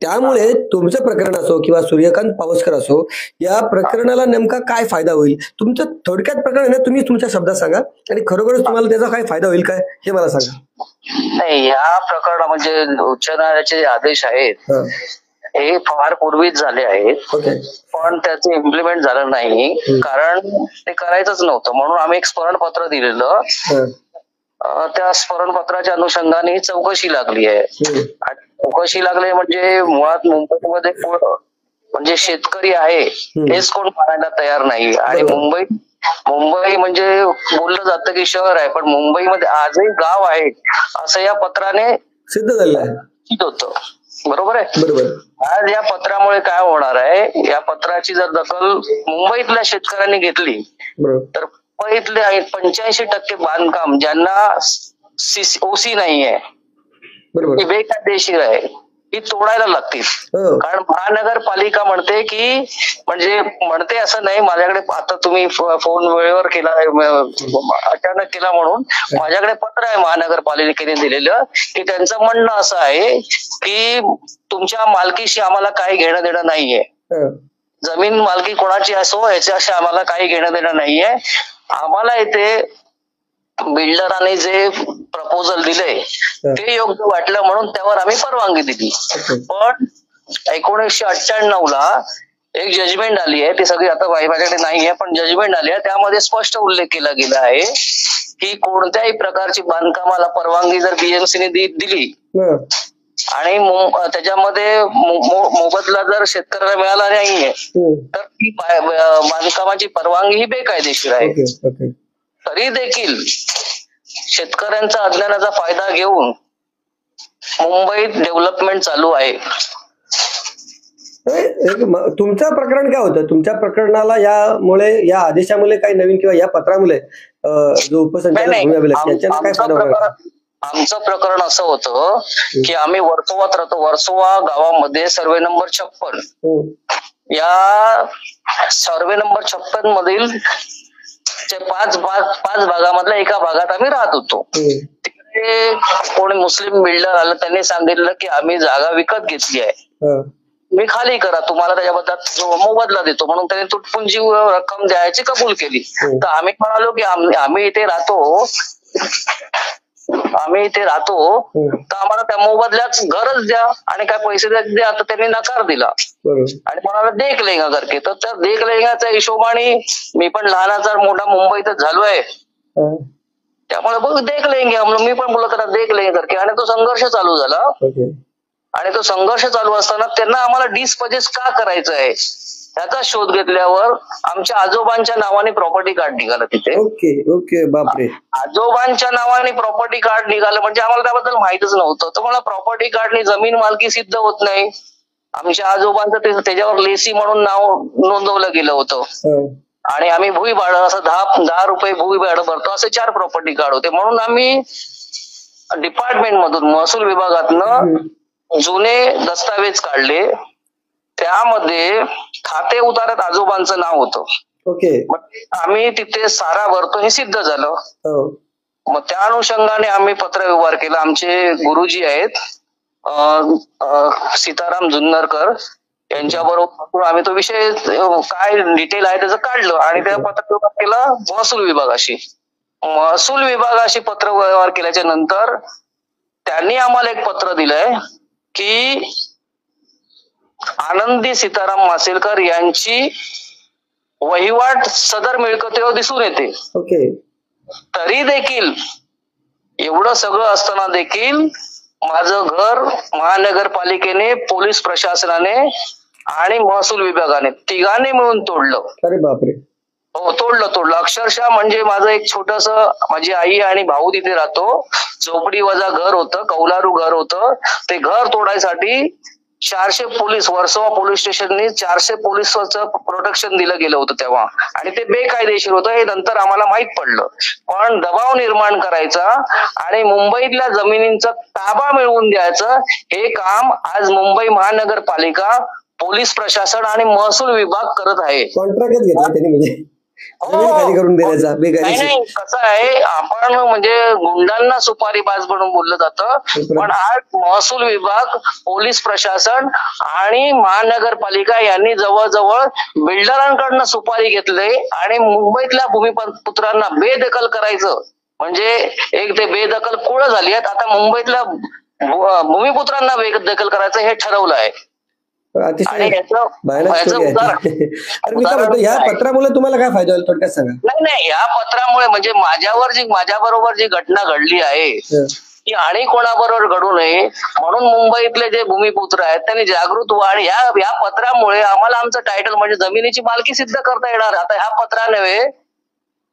त्यामुळे तुमचं प्रकरण असो किंवा सूर्यकांत पावसकर असो, या प्रकरणाला नेमका काय फायदा होईल? तुमचं थोडक्यात प्रकरण आहे, तुम्ही तुमच्या शब्दात सांगा आणि खरोखरच तुम्हाला त्याचा काय फायदा होईल काय हे मला सांगा. नाही, ह्या प्रकरणा म्हणजे उच्च न्यायालयाचे जे आदेश आहेत हे फार पूर्वीच झाले आहेत, पण त्याचं इम्प्लिमेंट झालं नाही, कारण ते करायचंच नव्हतं. म्हणून आम्ही एक स्मरणपत्र दिलेलं. त्या स्मरणपत्राच्या अनुषंगाने चौकशी लागली आहे. चौकशी लागली म्हणजे मुळात मुंबईमध्ये म्हणजे शेतकरी आहे हेच कोण मानायला तयार नाही. आणि मुंबई म्हणजे बोललं जातं की शहर आहे, पण मुंबईमध्ये आजही गाव आहे असं या पत्राने सिद्ध झालेलं आहे. होतं. बरोबर आहे. बरोबर. आज या पत्रामुळे काय होणार आहे, या पत्राची जर दखल मुंबईतल्या शेतकऱ्यांनी घेतली तर मुंबईतले 85% बांधकाम ज्यांना ओसी नाहीये, ती बेकायदेशीर आहे, ती तोडायला लागतील. कारण महानगरपालिका म्हणते की म्हणजे म्हणते असं नाही, माझ्याकडे आता तुम्ही फोन वेळेवर केला, अचानक केला म्हणून माझ्याकडे पत्र आहे महानगरपालिकेने दिलेलं, की त्यांचं म्हणणं असं आहे की तुमच्या मालकीशी आम्हाला काही घेणं देणं नाहीये. जमीन मालकी कोणाची असो याच्याशी आम्हाला काही घेणं देणं नाहीये. आम्हाला इथे बिल्डरांनी जे प्रपोजल दिले ते योग्य वाटलं म्हणून त्यावर आम्ही परवानगी दिली. पण 1998 ला एक जजमेंट आली आहे, ती सगळी आता माझ्याकडे नाहीये, पण जजमेंट आली आहे, त्यामध्ये स्पष्ट उल्लेख केला गेला आहे की कोणत्याही प्रकारची बांधकामाला परवानगी जर बीएमसीने दिली आणि त्याच्यामध्ये मोबदला जर शेतकऱ्याला मिळाला नाहीये तर ती बांधकामाची परवानगी ही बेकायदेशीर आहे. तरी देखील शेतकऱ्यांचा अज्ञानाचा फायदा घेऊन मुंबईत डेव्हलपमेंट चालू आहे. तुमचं प्रकरण काय होतं? तुमच्या प्रकरणाला या आदेशामुळे काही नवीन किंवा या पत्रामुळे जो उपसंचालक काय फायदा होणार? आमचं प्रकरण असं होतं की आम्ही वर्सोवात राहतो. वर्सोवा गावामध्ये सर्वे नंबर 56, या सर्वे नंबर 56 मधील 5 भागामधल्या एका भागात आम्ही राहत होतो. तिकडे कोणी मुस्लिम बिल्डर आलं, त्यांनी सांगितलं की आम्ही जागा विकत घेतली आहे, मी खाली करा, तुम्हाला त्याच्याबद्दल जो मोबदला देतो, म्हणून त्यांनी तुटपुंजी रक्कम द्यायची कबूल केली. तर आम्ही म्हणालो की आम्ही इथे राहतो तर आम्हाला त्या मोबदल्यात घरच द्या आणि काय पैसे द्या. तर त्यांनी नकार दिला आणि म्हणाला देख लेंगा करके. तर त्या देख लेंगाच्या हिशोबाने मी पण लहानाचा मोठा मुंबईतच झालोय, त्यामुळे बघ देख लेंगे, मी पण बोलत होता देख लेंगे करके. आणि तो संघर्ष चालू झाला. आणि तो संघर्ष चालू असताना त्यांना आम्हाला डिस्पजेस का करायचं आहे त्याचा शोध घेतल्यावर आमच्या आजोबांच्या नावाने प्रॉपर्टी कार्ड निघालं तिथे. ओके बापरे. आजोबांच्या नावाने प्रॉपर्टी कार्ड निघालं म्हणजे आम्हाला त्याबद्दल माहितच नव्हतं. तर मला प्रॉपर्टी कार्डनी जमीन मालकी सिद्ध होत नाही. आमच्या आजोबांचं त्याच्यावर लेसी म्हणून नाव नोंदवलं गेलं होतं आणि आम्ही भूमी भाडं असं 10 रुपये भूमी भाडं भरतो असे 4 प्रॉपर्टी कार्ड होते. म्हणून आम्ही डिपार्टमेंट मधून महसूल विभागातनं जुने दस्तावेज काढले, त्यामध्ये खाते उतार्यात आजोबांचं नाव होतं. ओके. मग आम्ही तिथे सारा भरतो हे सिद्ध झालं. हो. मग त्या अनुषंगाने आम्ही पत्रव्यवहार केला. आमचे गुरुजी आहेत सीताराम जुन्नरकर, यांच्याबरोबर आम्ही तो विषय काय डिटेल आहे त्याचं काढलं आणि त्या पत्रव्यवहार केला महसूल विभागाशी. महसूल विभागाशी पत्रव्यवहार केल्याच्या नंतर त्यांनी आम्हाला एक पत्र दिलंय की आनंदी सीताराम मासेलकर यांची वहिवाट सदर मिळकतीवर दिसून येते. ओके. तरी देखील एवढं सगळं असताना देखील माझं घर महानगरपालिकेने, पोलीस प्रशासनाने आणि महसूल विभागाने तिघांनी मिळून तोडलं. अरे बापरे. हो, तोडलं अक्षरशः. म्हणजे माझं एक छोटस, माझी आई आणि भाऊ तिथे राहतो, झोपडी वजा घर होतं, कौलारू घर होतं. ते घर तोडायसाठी 400 पोलीस, वर्सोवा पोलीस स्टेशननी 400 पोलिसांचं प्रोटेक्शन दिलं गेलं होतं तेव्हा, आणि ते बेकायदेशीर होतं हे नंतर आम्हाला माहित पडलं. पण दबाव निर्माण करायचा आणि मुंबईतल्या जमिनींचा ताबा मिळवून द्यायचं हे काम आज मुंबई महानगरपालिका, पोलीस प्रशासन आणि महसूल विभाग करत आहे. कॉन्ट्रॅक्टच घेतला त्यांनी, म्हणजे खाली करून देण्याचा बेकायदेशीर. नाही, कसं आहे, आपण म्हणजे गुंडांना सुपारीबाज म्हणून बोललं जातं, पण आज महसूल विभाग, पोलीस प्रशासन आणि महानगरपालिका यांनी जवळजवळ बिल्डरांकडनं सुपारी घेतले आणि मुंबईतल्या भूमिपुत्रांना बेदखल करायचं. म्हणजे एक ते बेदखल कुळं झाली आहेत, आता मुंबईतल्या भूमिपुत्रांना बेदखल करायचं हे ठरवलं आहे. अतिशय भयानक स्टोरी आहे. अरे मी काय म्हणतो, ह्या पत्रामुळे तुम्हाला काय फायदा होईल थोडक्यात सांगा. नाही, या पत्रामुळे म्हणजे माझ्याबरोबर जी घटना घडली आहे ती आणि कोणाबरोबर घडू नये म्हणून मुंबईतले जे भूमिपुत्र आहेत त्यांनी जागृत व्हा. आणि या पत्रामुळे आम्हाला आमचं टायटल म्हणजे जमिनीची मालकी सिद्ध करता येणार. आता ह्या पत्राने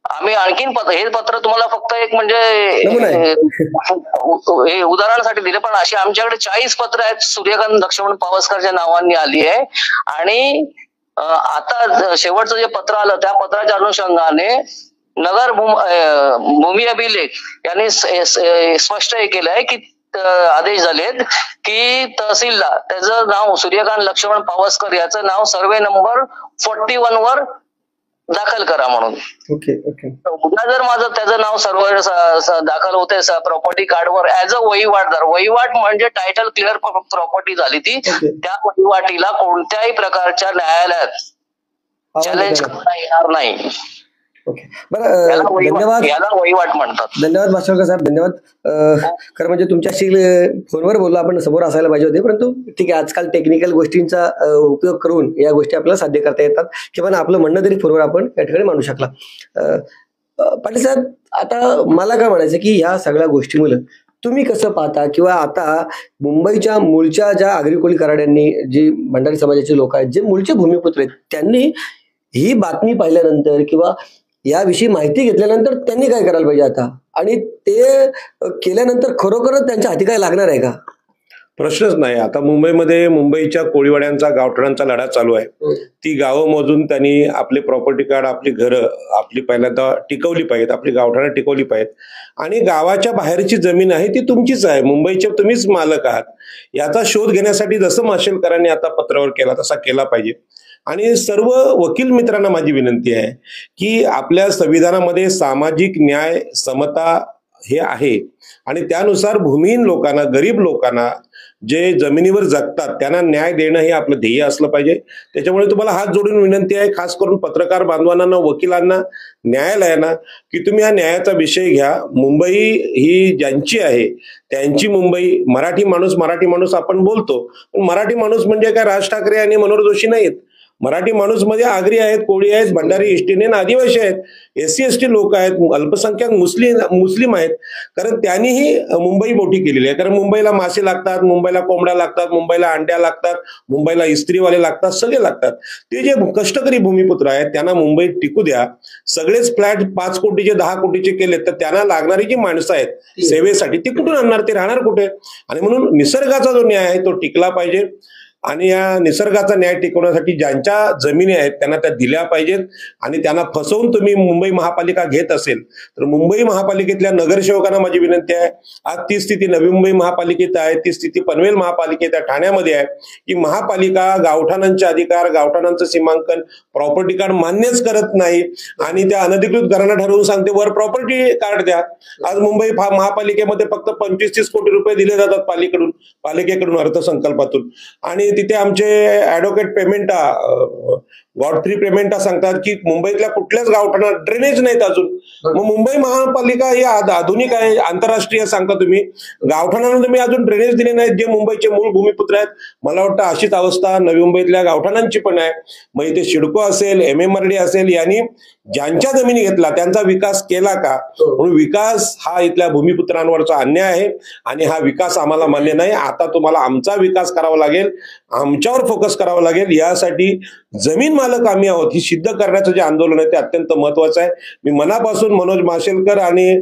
आम्ही आणखीन हे पत्र तुम्हाला फक्त एक म्हणजे हे उदाहरणासाठी दिले, पण अशी आमच्याकडे 40 पत्र आहेत सूर्यकांत लक्ष्मण पावसकरच्या नावाने आली आहे. आणि आता शेवटचं जे पत्र आलं त्या पत्राच्या अनुषंगाने नगर भूमी अभिलेख यांनी स्पष्ट हे केलंय की आदेश झालेत की तहसीलला त्याचं नाव सूर्यकांत लक्ष्मण पावसकर याचं नाव सर्वे नंबर 41 वर दाखल करा म्हणून. Okay okay. उद्या जर माझं त्याचं नाव सर्व दाखल होते प्रॉपर्टी कार्डवर ऍज अ वहिवाट म्हणजे टायटल क्लिअर प्रॉपर्टी झाली ती, त्या वहिवाटीला कोणत्याही प्रकारच्या न्यायालयात चॅलेंज करता येणार नाही. ओके, बरं, धन्यवाद. याला वहिवाट म्हणतात. धन्यवाद माशेलकर साहेब, धन्यवाद. खरं म्हणजे तुमच्याशी फोनवर बोललो आपण, समोर असायला पाहिजे होते, परंतु ठीक आहे, आजकाल टेक्निकल गोष्टींचा उपयोग करून या गोष्टी आपल्याला साध्य करता येतात, किंवा आपलं म्हणणं तरी फोनवर आपण या ठिकाणी मांडू शकला. पाटील साहेब, आता मला काय म्हणायचं की ह्या सगळ्या गोष्टीमुळे तुम्ही कसं पाहता, किंवा आता मुंबईच्या मूळच्या ज्या आगरी कोळी कराड्यांनी, जी भंडारी समाजाचे लोक आहेत, जे मूळचे भूमिपुत्र आहेत, त्यांनी ही बातमी पाहिल्यानंतर किंवा याविषयी माहिती घेतल्यानंतर त्यांनी काय करायला पाहिजे आता, आणि ते केल्यानंतर खरोखरच त्यांच्या हाती काय लागणार आहे का? प्रश्नच नाही. आता मुंबईच्या कोळीवाड्यांचा, गावठणांचा लढा चालू आहे. ती गावं मोजून त्यांनी आपले प्रॉपर्टी कार्ड, आपली घरं आपली पहिल्यांदा टिकवली पाहिजेत, आपली गावठणं टिकवली पाहिजेत. आणि गावाच्या बाहेरची जमीन आहे ती तुमचीच आहे, मुंबईचे तुम्हीच मालक आहात. याचा शोध घेण्यासाठी जसं माशेलकरांनी आता पत्रावर केला तसा केला पाहिजे. आणि सर्व वकील मित्रांना माझी विनंती आहे की आपल्या संविधानामध्ये सामाजिक न्याय, समता हे आहे, आणि त्यानुसार भूमिहीन लोकांना, गरीब लोकांना जे जमिनीवर जगतात त्यांना न्याय देणं हे आपलं ध्येय असलं पाहिजे. त्याच्यामुळे तुम्हाला हात जोडून विनंती आहे, खास करून पत्रकार बांधवांना, वकिलांना, न्यायालयांना, की तुम्ही हा न्यायाचा विषय घ्या. मुंबई ही ज्यांची आहे त्यांची मुंबई. मराठी माणूस आपण बोलतो, पण मराठी माणूस म्हणजे काय राज ठाकरे आणि मनोहर जोशी नाहीत. मराठी माणूस मध्ये आगरी आहेत, कोळी आहेत, भंडारी, इष्टीने, आदिवासी आहेत, SC ST लोक आहेत, अल्पसंख्याक मुस्लिम आहेत. कारण त्यांनीही मुंबई मोठी केलेली आहे. कारण मुंबईला मासे लागतात, मुंबईला कोंबड्या लागतात, मुंबईला अंड्या लागतात, मुंबईला इस्त्रीवाले लागतात, सगळे लागतात. ते जे कष्टकरी भूमिपुत्र आहेत त्यांना मुंबईत टिकू द्या. सगळेच फ्लॅट 5 कोटीचे 10 कोटीचे केलेत तर त्यांना लागणारी जी माणसं आहेत सेवेसाठी ती कुठून आणणार, ते राहणार कुठे? आणि म्हणून निसर्गाचा जो न्याय आहे तो टिकला पाहिजे. आणि या निसर्गाचा न्याय टिकवण्यासाठी ज्यांच्या जमिनी आहेत त्यांना त्या दिल्या पाहिजेत. आणि त्यांना फसवून तुम्ही मुंबई महापालिका घेत असेल तर मुंबई महापालिकेतल्या नगरसेवकांना माझी विनंती आहे, आज ती स्थिती नवी मुंबई महापालिकेत आहे, ती स्थिती पनवेल महापालिकेत आहे, ठाण्यामध्ये आहे की महापालिका गावठाणांचे अधिकार, गावठाणांचं सीमांकन, प्रॉपर्टी कार्ड मान्यच करत नाही आणि त्या अनधिकृत घरांना ठरवून सांगते वर प्रॉपर्टी कार्ड द्या. आज मुंबई महापालिकेमध्ये फक्त 25-30 कोटी रुपये दिले जातात पालिकेकडून अर्थसंकल्पातून. आणि तिथे आमचे ऍडव्होकेट पेमेंटा, गॉडफ्री पेमेंटा सांगतात की मुंबईतल्या कुठल्याच गावठाणात ड्रेनेज नाहीत अजून. मग मुंबई महापालिका ही आधुनिक आहे, आंतरराष्ट्रीय सांगता तुम्ही, गावठाणांना तुम्ही अजून ड्रेनेज दिले नाहीत जे मुंबईचे मूळ भूमिपुत्र आहेत. मला वाटतं अशीच अवस्था नवी मुंबईतल्या गावठाणांची पण आहे. मग इथे सिडको असेल, MMRD असेल, यांनी ज्यांच्या जमिनी घेतला त्यांचा विकास केला का? म्हणून विकास हा इथल्या भूमिपुत्रांवरचा अन्याय आहे आणि हा विकास आम्हाला मान्य नाही. आता तुम्हाला आमचा विकास करावा लागेल, आमच्यावर फोकस करावा लागेल. यासाठी जमीन मालक आम्ही आहोत ही सिद्ध करण्याचं जे आंदोलन आहे ते अत्यंत महत्वाचं आहे. मी मनापासून मनोज माशेलकर आणि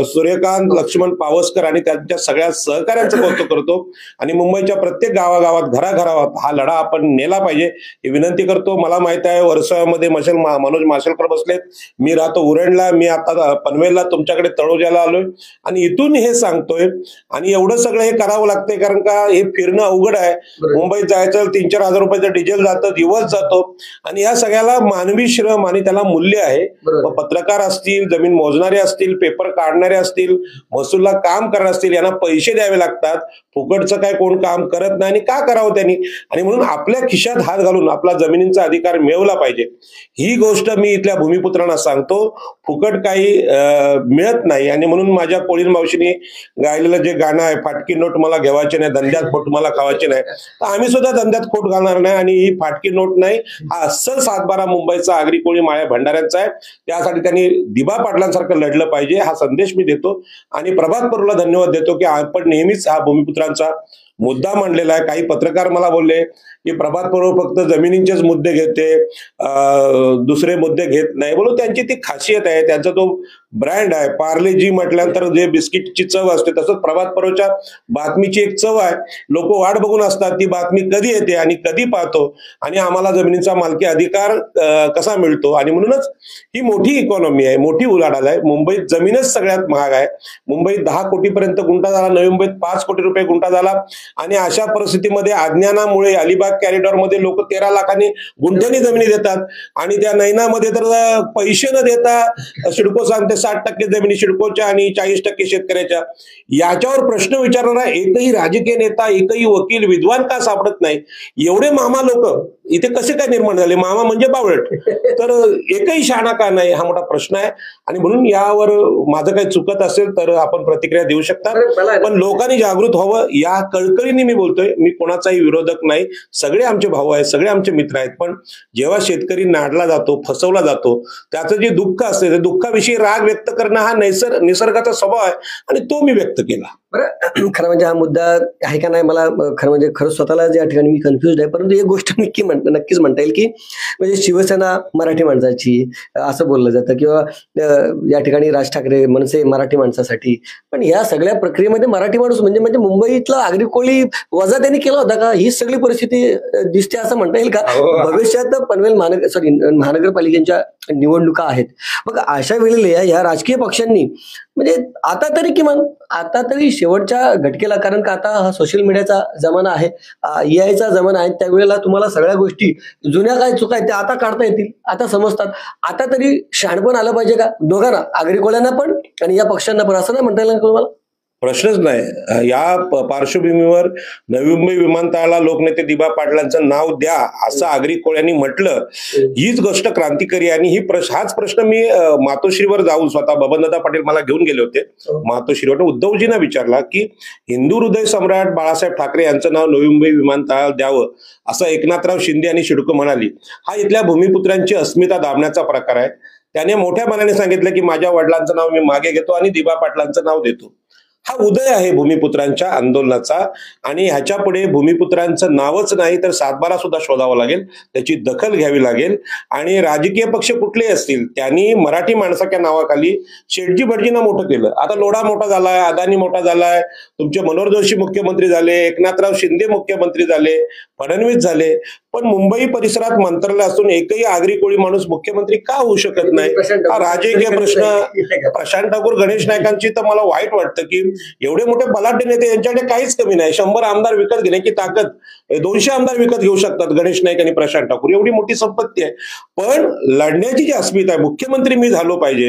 सूर्यकांत लक्ष्मण पावसकर आणि त्यांच्या सगळ्या सहकार्यांचं कौतुक करतो आणि मुंबईच्या प्रत्येक गावागावात, घराघरात हा लढा आपण नेला पाहिजे ही विनंती करतो. मला माहित आहे वर्सोव्यामध्ये मनोज माशेलकर बसलेत, मी राहतो उरणला, मी आता पनवेलला तुमच्याकडे तळोजाला आलोय आणि इथून हे सांगतोय. आणि एवढं सगळं हे करावं लागतंय कारण का हे फिरणं अवघड आहे. मुंबईत जायचं 3-4 हजार रुपयाचं डिझेल जातं, दिवस जातो आणि या सगळ्याला मानवी श्रम आणि त्याला मूल्य आहे. पत्रकार असतील, जमीन मोजणारे असतील, पेपर काढणारे असतील, महसूलला काम करणारे असतील, यांना पैसे द्यावे लागतात. फुकटचं काय कोण काम करत नाही आणि का करावं त्यांनी? आणि म्हणून आपल्या खिशात हात घालून आपला जमिनींचा अधिकार मिळवला पाहिजे. ही गोष्ट मी इथल्या भूमिपुत्रांना सांगतो. फुकट काही मिळत नाही. आणि म्हणून माझ्या कोळीन मावशीने गायलेलं जे गाणं आहे, फाटकी नोट मला घेवायची नाही, धंद्यात खोट मला खावायची नाही, तर आम्ही सुद्धा धंद्यात खोट घालणार नाही. आणि ही फाटकी नोट नाही, हा अस्सल 7-12 मुंबईचा आगरी कोळी माळ्या भंडाऱ्यांचा आहे. त्यासाठी त्यांनी दिबा पाटलांसारखं लढलं पाहिजे हा संदेश मी देतो. आणि प्रभात परूला धन्यवाद देतो की आपण नेहमीच हा भूमिपुत्रांचा मुद्दा मांडलेला आहे. काही पत्रकार मला बोलले की प्रभात परो फक्त जमिनींचेच मुद्दे घेते, दुसरे मुद्दे घेत नाही. बोलो त्यांची ती खासियत आहे, त्यांचा तो ब्रँड आहे. पार्ले-जी म्हटल्यानंतर जे बिस्किटची चव असते तसंच प्रभात परोच्या बातमीची एक चव आहे. लोक वाट बघून असतात ती बातमी कधी येते आणि कधी पाहतो आणि आम्हाला जमिनीचा मालकी अधिकार कसा मिळतो. आणि म्हणूनच ही मोठी इकॉनॉमी आहे, मोठी उलाढाल आहे. मुंबईत जमीनच सगळ्यात महाग आहे. मुंबईत 10 कोटीपर्यंत गुंठा झाला, नवी मुंबईत 5 कोटी रुपये गुंठा झाला. आणि अशा परिस्थितीमध्ये अज्ञानामुळे अलिबाग कॉरिडॉरमध्ये लोक 13 लाखांनी गुंठ्यानी जमिनी देतात आणि त्या नैनामध्ये तर पैसे न देता सिडको सांगते 60% जमिनी सिडकोच्या आणि 40% शेतकऱ्याच्या. याच्यावर प्रश्न विचारणारा एकही राजकीय नेता, एकही वकील, विद्वान का सापडत नाही? एवढे मामा लोक इथे कसे काय निर्माण झाले? मामा म्हणजे बावळट, तर एकही शहाणा का नाही हा मोठा प्रश्न आहे. आणि म्हणून यावर माझं काही चुकत असेल तर आपण प्रतिक्रिया देऊ शकता, पण लोकांनी जागृत व्हावं या कळकळीने मी बोलतोय. मी कोणाचाही विरोधक नाही, सगळे आमचे भाऊ आहेत, सगळे आमचे मित्र आहेत. पण जेव्हा शेतकरी नाडला जातो, फसवला जातो, त्याचं जे दुःख असते त्या दुःखाविषयी राग व्यक्त करणं हा निसर्गाचा स्वभाव आहे आणि तो मी व्यक्त केला. बरं, खरं म्हणजे हा मुद्दा आहे का नाही मला खरं स्वतःला या ठिकाणी मी कन्फ्युज आहे. परंतु एक गोष्ट नक्कीच म्हणता येईल की म्हणजे शिवसेना मराठी माणसाची असं बोललं जातं किंवा या ठिकाणी राज ठाकरे मनसे मराठी माणसासाठी. पण या सगळ्या प्रक्रियेमध्ये मराठी माणूस म्हणजे मुंबईतला आगरी कोळी वजा त्यांनी केला होता का? ही सगळी परिस्थिती दिसते असं म्हणता येईल का? भविष्यात पनवेल महानगरपालिकेच्या निवडणुका आहेत. मग अशा वेळेला या राजकीय पक्षांनी म्हणजे आता तरी शेवटच्या घटकेला, कारण का आता हा सोशल मीडियाचा जमाना आहे, AI चा जमाना आहे, त्यावेळेला तुम्हाला सगळ्या गोष्टी जुन्या काय चुका आहेत त्या आता काढता येतील, आता समजतात. आता तरी शहाणपण आलं पाहिजे का दोघांना, आगरी कोळ्यांना पण आणि या पक्षांना पण, असं नाही म्हणता येईल का तुम्हाला? प्रश्नच नाही. या पार्श्वभूमीवर नवी मुंबई विमानतळाला लोकनेते दिबा पाटलांचं नाव द्या असं आगरी कोळ्यांनी म्हटलं, हीच गोष्ट क्रांतिकारी. आणि हाच प्रश्न मी मातोश्रीवर जाऊन स्वतः बबनदादा पाटील मला घेऊन गेले होते मातोश्रीवर, उद्धवजींना विचारला की हिंदू हृदय सम्राट बाळासाहेब ठाकरे यांचं नाव नवी मुंबई विमानतळाला द्यावं असं एकनाथराव शिंदे आणि सिडको म्हणाली. हा इथल्या भूमिपुत्रांची अस्मिता दाबण्याचा प्रकार आहे. त्याने मोठ्या मनाने सांगितलं की माझ्या वडिलांचं नाव मी मागे घेतो आणि दिबा पाटलांचं नाव देतो. हा उदय आहे भूमिपुत्रांच्या आंदोलनाचा आणि ह्याच्या पुढे भूमिपुत्रांचं नावच नाही तर सातबारा सुद्धा शोधावा लागेल, त्याची दखल घ्यावी लागेल. आणि राजकीय पक्ष कुठलेही असतील त्यांनी मराठी माणसाच्या नावाखाली शेटजी भटजींना मोठं केलं. आता लोढा मोठा झालाय, अदानी मोठा झालाय, तुमचे मनोहर जोशी मुख्यमंत्री झाले, एकनाथराव शिंदे मुख्यमंत्री झाले, फडणवीस झाले, पण मुंबई परिसरात मंत्रालय असून एकही आगरी कोळी माणूस मुख्यमंत्री का होऊ शकत नाही? हा राजकीय प्रश्न. प्रशांत ठाकूर, गणेश नाईकांची तर मला वाईट वाटतं की एवढे मोठे बलाढ्य नेते यांच्याकडे काहीच कमी नाही. 100 आमदार विकत घेण्याची ताकद 200 आमदार विकत घेऊ शकतात गणेश नाईक आणि प्रशांत ठाकूर, एवढी मोठी संपत्ती आहे. पण लढण्याची जी अस्मिता आहे, मुख्यमंत्री मी झालो पाहिजे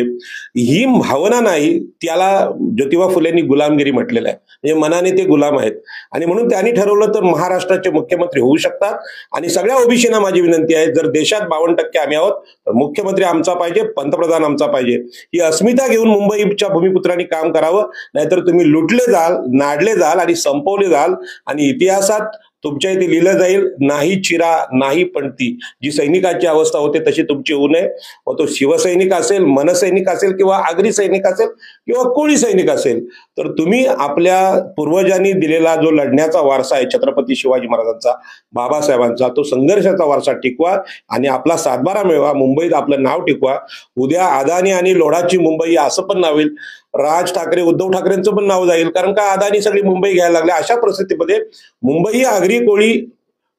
ही भावना नाही, त्याला ज्योतिबा फुलेंनी गुलामगिरी म्हटलेलं आहे. म्हणजे मनाने ते गुलाम आहेत आणि म्हणून त्यांनी ठरवलं तर महाराष्ट्राचे मुख्यमंत्री होऊ शकतात. आणि सगळ्या ओबीसीना माझी विनंती आहे, जर देशात 52% आम्ही आहोत तर मुख्यमंत्री आमचा पाहिजे, पंतप्रधान आमचा पाहिजे. ही अस्मिता घेऊन मुंबईच्या भूमिपुत्रांनी काम करावं, नाहीतर तुम्ही लुटले जाल, नाडले जाल आणि संपवले जाल आणि इतिहासात तुमच्या इथे लिहिलं जाईल नाही चिरा नाही पणती. जी सैनिकाची अवस्था होते तशी तुमची होऊ नये. मग तो शिवसैनिक असेल, मनसैनिक असेल किंवा आगरी सैनिक असेल किंवा कोळी सैनिक असेल, तर तुम्ही आपल्या पूर्वजांनी दिलेला जो लढण्याचा वारसा आहे छत्रपती शिवाजी महाराजांचा, बाबासाहेबांचा, तो संघर्षाचा वारसा टिकवा आणि आपला सातबारा मिळवा, मुंबईत आपलं नाव टिकवा. उद्या अदानी आणि लोढाची मुंबई असं पण नाव येईल, राज ठाकरे, उद्धव ठाकरेंचं पण नाव जाईल, कारण का अदानी सगळी मुंबई घ्यायला लागले. अशा परिस्थितीमध्ये मुंबई आगरी कोळी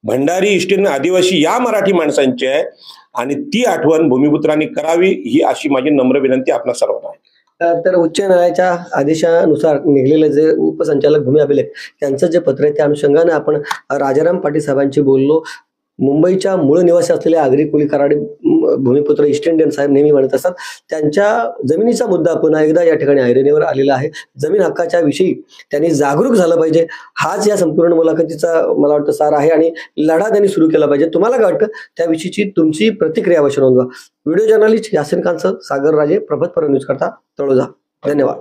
भंडारी इष्टीन आदिवासी या मराठी माणसांची आहे आणि ती आठवण भूमिपुत्रांनी करावी ही अशी माझी नम्र विनंती आपल्या सर्वांना आहे. तर उच्च न्यायालयाच्या आदेशानुसार निघलेलं जे उपसंचालक भूमी अभिलेख त्यांचं जे पत्र आहे त्या अनुषंगाने आपण राजाराम पाटील साहेबांची बोललो. मुंबईच्या मूळ निवासी असलेल्या आगरी कोळी कराडी भूमिपुत्र ईस्ट इंडियन साहेब नेहमी म्हणत असतात, त्यांच्या जमिनीचा मुद्दा पुन्हा एकदा या ठिकाणी ऐरणीवर आलेला आहे. जमीन हक्काच्या विषयी त्यांनी जागरूक झालं पाहिजे, हाच या संपूर्ण मुलाखतीचा मला वाटतं सार आहे आणि लढा त्यांनी सुरू केला पाहिजे. तुम्हाला काय वाटतं त्याविषयीची तुमची प्रतिक्रिया अवश्य नोंदवा. व्हिडिओ जर्नलिस्ट यासिन खानसह सागर राजे, प्रभात पर्व न्यूज करता तळोजा. धन्यवाद.